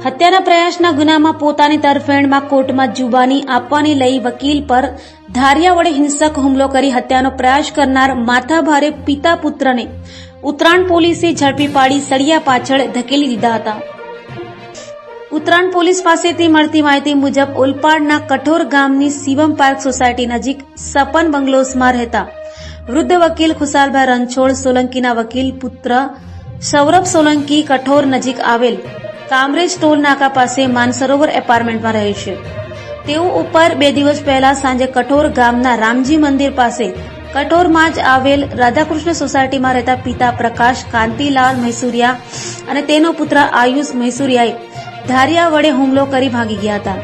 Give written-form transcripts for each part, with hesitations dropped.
હત્યાના પ્રયાસના ગુનામાં પોતાની તરફેણમાં કોર્ટમાં જુબાની આપવાની લઈ વકીલ પર ધારિયા વડે હિંસક હુમલો કરી હત્યાનો પ્રયાસ કરનાર માથાભારે પિતા પુત્રને ઉત્તરાયણ પોલીસે ઝડપી પાડી સળિયા પાછળ ધકેલી દીધા હતા. ઉત્તરાયણ પોલીસ પાસેથી મળતી માહિતી મુજબ ઓલપાડના કઠોર ગામની શિવમ પાર્ક સોસાયટી નજીક સપન બંગલોઝમાં રહેતા વૃદ્ધ વકીલ ખુશાલભાઈ રણછોડ સોલંકીના વકીલ પુત્ર સૌરભ સોલંકી કઠોર નજીક આવેલ કામરેજ ટોલ નાકા પાસે માનસરોવર એપાર્ટમેન્ટમાં રહે છે. તેઓ ઉપર 2 દિવસ પહેલા સાંજે કઠોર ગામના રામજી મંદિર પાસે કઠોરમાં જ આવેલ રાધાકૃષ્ણ સોસાયટીમાં રહેતા પિતા પ્રકાશ કાંતિલાલ મહેસુરિયા અને તેનો પુત્ર આયુષ મહેસુરિયાએ ધારિયા વડે હુમલો કરી ભાગી ગયા હતા.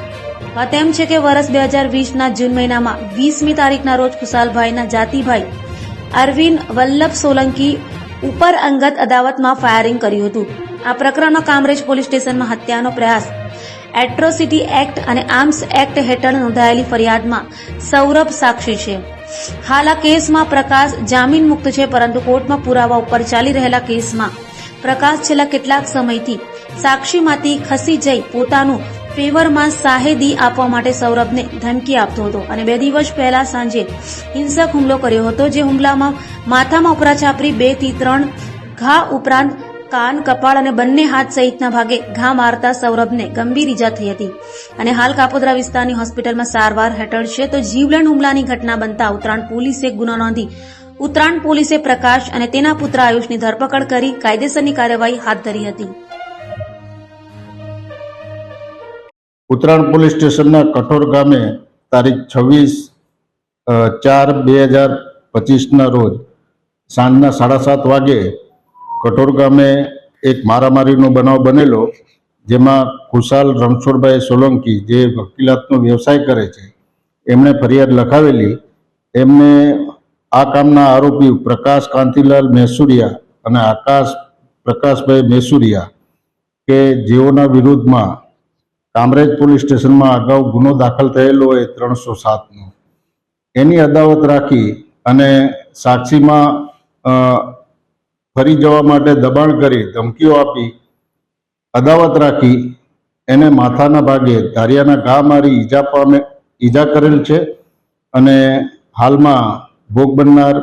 વાત એમ છે કે વર્ષ 2020ના જૂન મહિનામાં 20મી તારીખના રોજ ખુશાલભાઈના જાતિભાઈ અરવિંદ વલ્લભ સોલંકી ઉપર અંગત અદાવતમાં ફાયરિંગ કર્યું હતું. આ પ્રકરણમાં કામરેજ પોલીસ સ્ટેશનમાં હત્યાનો પ્રયાસ, એટ્રોસિટી એક્ટ અને આર્મ્સ એક્ટ હેઠળ નોંધાયેલી ફરિયાદમાં સૌરભ સાક્ષી છે. હાલ આ કેસમાં પ્રકાશ જામીન મુક્ત છે, પરંતુ કોર્ટમાં પુરાવા ઉપર ચાલી રહેલા કેસમાં પ્રકાશ છેલ્લા કેટલાક સમયથી સાક્ષીમાંથી ખસી જઈ પોતાનું ફેવરમાં સાહેદી આપવા માટે સૌરભને ધમકી આપતો હતો અને 2 દિવસ પહેલા સાંજે હિંસક હુમલો કર્યો હતો. જે હુમલામાં માથામાં ઉપરા છાપરી 2 થી 3 ઘા ઉપરાંત કાન, કપાળ અને બંને હાથ સહિતના ભાગે ઘા મારતા સૌરભને ગંભીર ઈજા થઈ હતી અને હાલ કાપોદ્રા વિસ્તારની હોસ્પિટલમાં સારવાર હેઠળ છે. તો જીવલેણ હુમલાની ઘટના બનતા ઉત્તરાયણ પોલીસે ગુનો નોંધી ઉત્તરાયણ પોલીસે પ્રકાશ અને તેના પુત્ર આયુષની ધરપકડ કરી કાયદેસરની કાર્યવાહી હાથ ધરી હતી. ઉત્તરાયણ પોલીસ સ્ટેશનના કઠોર ગામે તારીખ 26/4/2025ના રોજ સાંજના 7:30 વાગે કઠોર ગામે એક મારામારીનો બનાવ બનેલો, જેમાં ખુશાલ રણછોડભાઈ સોલંકી જે વકીલાતનો વ્યવસાય કરે છે એમણે ફરિયાદ લખાવેલી. એમને આ કામના આરોપી પ્રકાશ કાંતિલાલ મહેસુરિયા અને આકાશ પ્રકાશભાઈ મહેસુરિયા કે જેઓના વિરુદ્ધમાં કામરેજ પોલીસ સ્ટેશનમાં અગાઉ ગુનો દાખલ થયેલો હોય 307નો, એની અદાવત રાખી અને સાક્ષીમાં ફરી જવા માટે દબાણ કરી ધમકીઓ આપી અદાવત રાખી એને માથાના ભાગે ધારિયાના ઘા મારી ઈજા કરેલ છે અને હાલમાં ભોગ બનનાર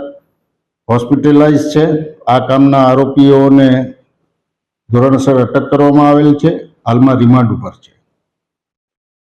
હોસ્પિટલાઇઝ છે. આ કામના આરોપીઓને ધોરણસર અટક કરવામાં આવેલ છે. હાલમાં રિમાન્ડ ઉપર છે.